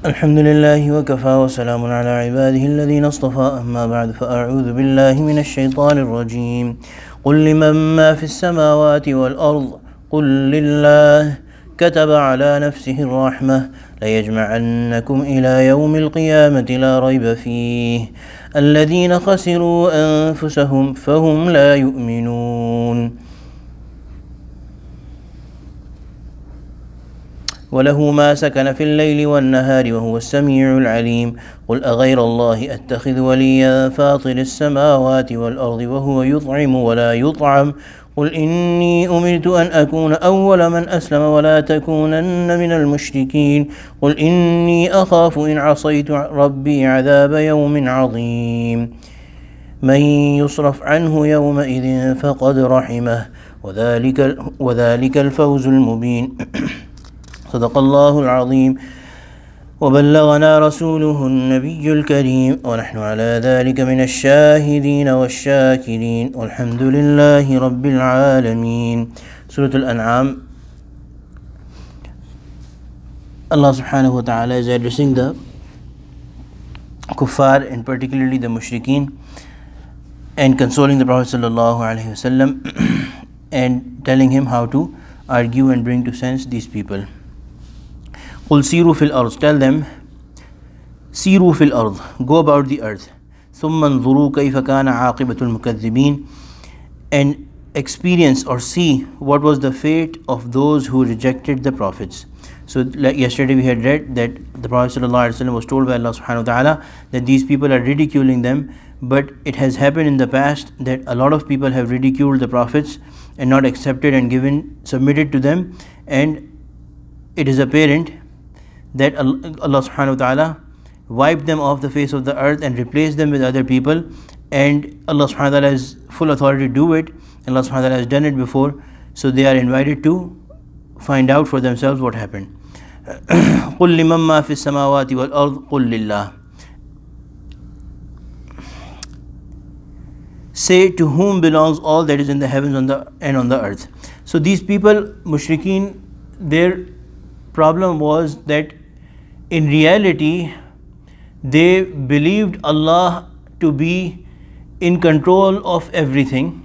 الحمد لله وكفى وسلام على عباده الذين اصطفى أما بعد فأعوذ بالله من الشيطان الرجيم قل لمن ما في السماوات والأرض قل لله كتب على نفسه الرحمة ليجمعنكم إلى يوم القيامة لا ريب فيه الذين خسروا أنفسهم فهم لا يؤمنون وله ما سكن في الليل والنهار وهو السميع العليم قل أغير الله أتخذ وليا فاطر السماوات والأرض وهو يطعم ولا يطعم قل إني أمرت أن أكون أول من أسلم ولا تكونن من المشركين قل إني أخاف إن عصيت ربي عذاب يوم عظيم من يصرف عنه يومئذ فقد رحمه وذلك الفوز المبين صدق الله العظيم وبلغنا رسوله النبي الكريم ونحن على ذلك من الشاهدين والشاكرين والحمد لله رب العالمين. Surah Al-An'am. Allah subhanahu wa ta'ala is addressing the kuffar and particularly the mushrikeen and consoling the Prophet sallallahu alaihi wasallam and telling him how to argue and bring to sense these people. قل سيروا في الأرض, tell them سيروا في الأرض, go about the earth, ثم انظروا كيف كان عاقبة المكذبين, and experience or see what was the fate of those who rejected the prophets. So like yesterday we had read that the Prophet ﷺ was told by Allah subhanahu wa ta'ala that these people are ridiculing them, but it has happened in the past that a lot of people have ridiculed the prophets and not accepted and submitted to them, and it is apparent that Allah subhanahu wa ta'ala wiped them off the face of the earth and replaced them with other people, and Allah subhanahu wa ta'ala has full authority to do it. Allah subhanahu wa ta'ala has done it before, so they are invited to find out for themselves what happened. قُلْ لِمَنْ مَا فِي السَّمَاوَاتِ وَالْأَرْضِ قُلْ لِلَّهِ, say to whom belongs all that is in the heavens and on the earth. So these people, mushrikeen, their problem was that in reality they believed Allah to be in control of everything,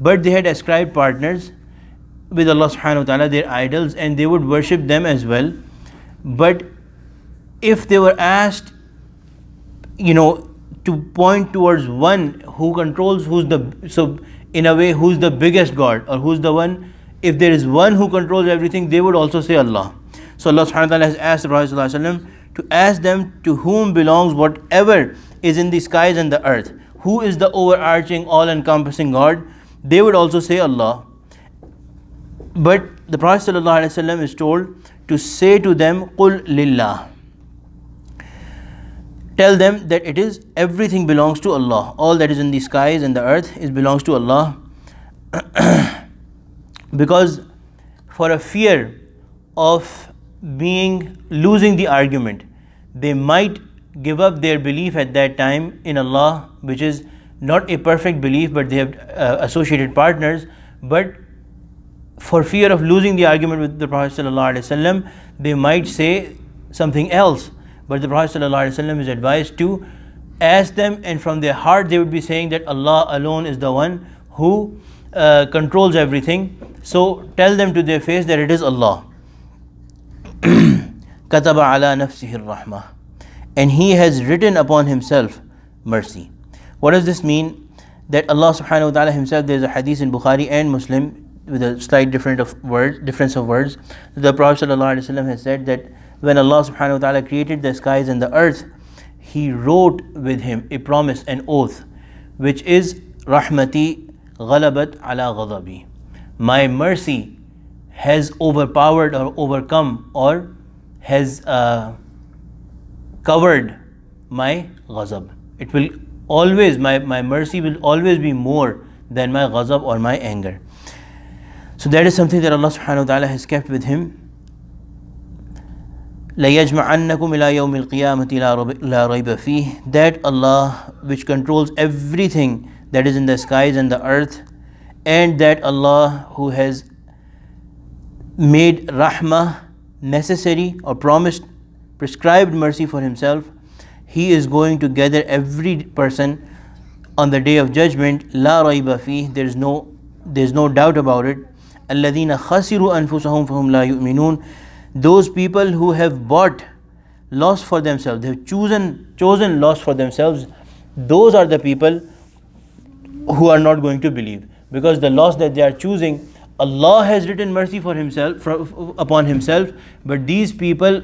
but they had ascribed partners with Allah subhanahu wa ta'ala, their idols, and they would worship them as well. But if they were asked, to point towards one who controls, so in a way who's the biggest God, or who's the one, if there is one who controls everything, they would also say Allah. So Allah subhanahu wa ta'ala has asked the Prophet ﷺ to ask them to whom belongs whatever is in the skies and the earth. Who is the overarching, all-encompassing God? They would also say Allah. But the Prophet ﷺ is told to say to them, قُلْ لِلَّهِ, tell them that it is, everything belongs to Allah. All that is in the skies and the earth belongs to Allah. Because for a fear of losing the argument, they might give up their belief at that time in Allah, which is not a perfect belief, but they have associated partners. But for fear of losing the argument with the Prophet ﷺ, they might say something else. But the Prophet ﷺ is advised to ask them, and from their heart they would be saying that Allah alone is the one who controls everything. So tell them to their face that it is Allah. كَتَبَ عَلَى نَفْسِهِ الرَّحْمَةِ, and He has written upon Himself mercy. What does this mean? That Allah subhanahu wa ta'ala Himself, there is a hadith in Bukhari and Muslim with a slight difference of words. The Prophet ﷺ has said that when Allah subhanahu wa ta'ala created the skies and the earth, He wrote with Him a promise, an oath, which is Rahmati ghalabat ala ghadabi, my mercy has overpowered or overcome or has covered my ghazab. It will always, my mercy will always be more than my ghazab or my anger. So that is something that Allah subhanahu wa ta'ala has kept with Him. لَيَجْمَعَنَّكُمْ إِلَى يَوْمِ الْقِيَامَةِ لَا رَيْبَ فِيهِ, that Allah which controls everything that is in the skies and the earth, and that Allah who has made rahmah necessary or promised prescribed mercy for himself, he is going to gather every person on the day of judgment. La rayba fih, there's no doubt about it. Alladhina khasiru anfusahum fahum la yu'minun, those people who have bought loss for themselves, they have chosen loss for themselves, those are the people who are not going to believe, because the loss that they are choosing, Allah has written mercy for himself upon himself, but these people,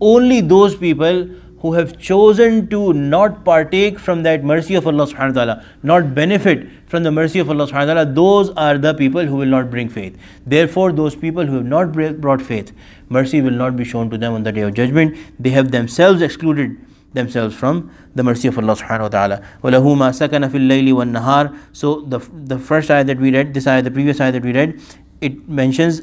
only those people who have chosen to not partake from that mercy of Allah subhanahu wa ta'ala, not benefit from the mercy of Allah subhanahu wa ta'ala, those are the people who will not bring faith. Therefore, those people who have not brought faith, mercy will not be shown to them on the day of judgment. They have themselves excluded themselves from the mercy of Allah subhanahu wa ta'ala. وَلَهُ مَا سَكَنَ فِي اللَّيْلِ وَالنَّهَارِ. So the first ayah that we read, this ayah, the previous ayah that we read, it mentions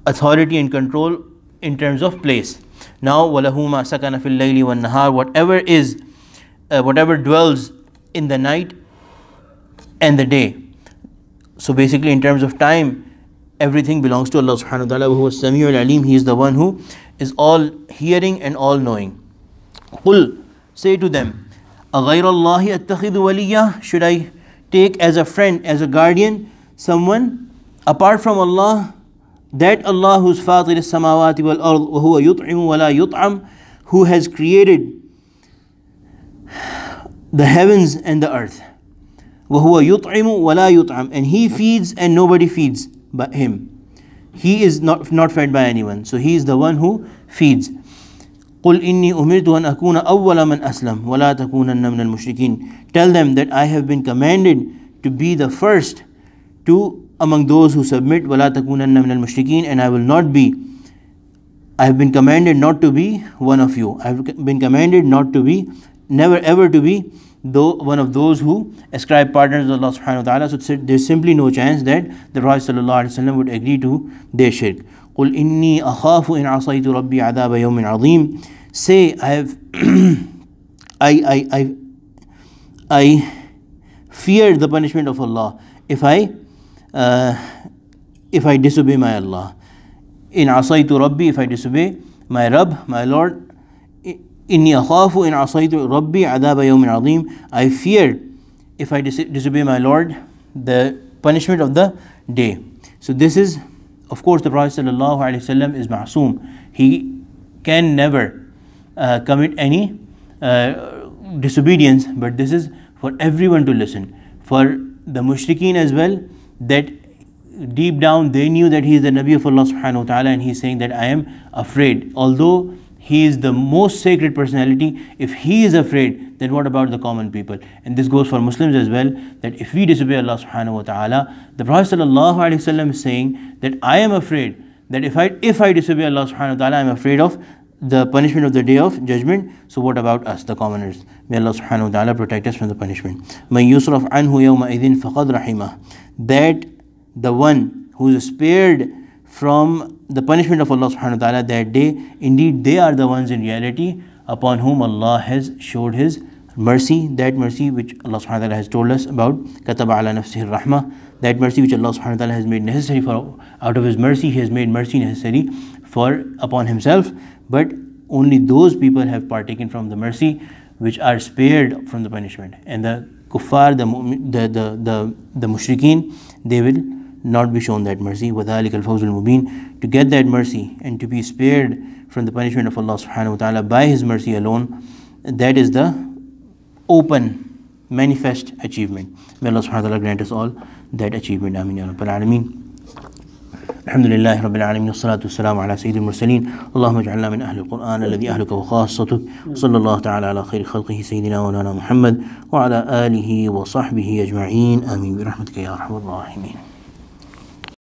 authority and control in terms of place. Now, وَلَهُ مَا سَكَنَ فِي اللَّيْلِ وَالنَّهَارِ, whatever dwells in the night and the day. So basically, in terms of time, everything belongs to Allah subhanahu wa ta'ala. وَهُوَ السَّمِيعُ الْعَلِيمُ, He is the one who is all hearing and all knowing. قُل, say to them, أَغَيْرَ اللَّهِ أَتَّخِذُ وَلِيًّا, should I take as a friend, as a guardian, someone apart from Allah, that Allah who's فَاطِرِ السَّمَاوَاتِ وَالْأَرْضِ وَهُوَ يُطْعِمُ وَلَا يُطْعَمُ, who has created the heavens and the earth. وَهُوَ يُطْعِمُ وَلَا يُطْعَمُ, and He feeds and nobody feeds but Him. He is not fed by anyone, so He is the one who feeds. قُلْ إِنِّي أُمِرْتُ أَنْ أَكُونَ أَوَّلَ مَنْ أَسْلَمَ وَلَا تَكُونَنَّ مِنَ الْمُشْرِكِينَ. Tell them that I have been commanded to be the first among those who submit. وَلَا تَكُونَنَّ مِنَ الْمُشْرِكِينَ, and I have been commanded not to be one of you. I have been commanded not to be, never ever to be one of those who ascribe partners to Allah subhanahu wa ta'ala. So there's simply no chance that the Prophet sallallahu alaihi wasallam would agree to their shirk. قُلْ إِنِّي أَخَافُ إِنْ عَصَيْتُ رَبِّي عَذَابَ يَوْمٍ عَظِيمٍ. Say, I fear the punishment of Allah if I disobey my Allah. In asaytu Rabbi, if I disobey my Rabb, my Lord. Inni akhafu in asaytu Rabbi adhaba yawmin azim. I fear if I disobey my Lord the punishment of the day. So this is, of course, the Prophet sallallahu alaihi wasallam is ma'soom. He can never commit any disobedience, but this is for everyone to listen. For the mushrikeen as well, that deep down they knew that he is the Nabi of Allah subhanahu wa ta'ala, and he is saying that I am afraid. Although he is the most sacred personality, if he is afraid, then what about the common people? And this goes for Muslims as well, that if we disobey Allah subhanahu wa ta'ala, the Prophet sallallahu alaihi wasallam is saying that I am afraid that if I disobey Allah subhanahu wa ta'ala, I am afraid of the punishment of the day of judgment. So what about us, the commoners? May Allah subhanahu wa ta'ala protect us from the punishment. مَنْ يُصْرَفْ عَنْهُ يَوْمَئِذٍ فَقَدْ رَحِمَهُ, that the one who is spared from the punishment of Allah subhanahu wa ta'ala that day, indeed they are the ones in reality upon whom Allah has showed His mercy, that mercy which Allah subhanahu wa ta'ala has told us about, كَتَبَ عَلَى نَفْسِهِ الرَّحْمَةِ, that mercy which Allah subhanahu wa ta'ala has made necessary for, out of His mercy He has made mercy necessary for upon Himself. But only those people have partaken from the mercy which are spared from the punishment, and the kuffar, the mushrikeen, they will not be shown that mercy. وَذَلِكَ الْفَوْزُ الْمُبِينَ, to get that mercy and to be spared from the punishment of Allah subhanahu wa ta'ala by His mercy alone, that is the open, manifest achievement. May Allah subhanahu wa ta'ala grant us all that achievement. Ameen ya Rabbal Alameen. Alhamdulillahi Rabbil Alameen. Wassalatu wassalamu ala Sayyidil Mursaleen. Allahumma ij'alna min ahli al-Qur'an alladhi ahluka wa khassatuk. Sallallahu ta'ala ala khayri khalqihi Sayyidina wa lana Muhammad wa ala alihi wa sahbihi ajma'een. Ameen bi rahmatika ya arhamar rahimin.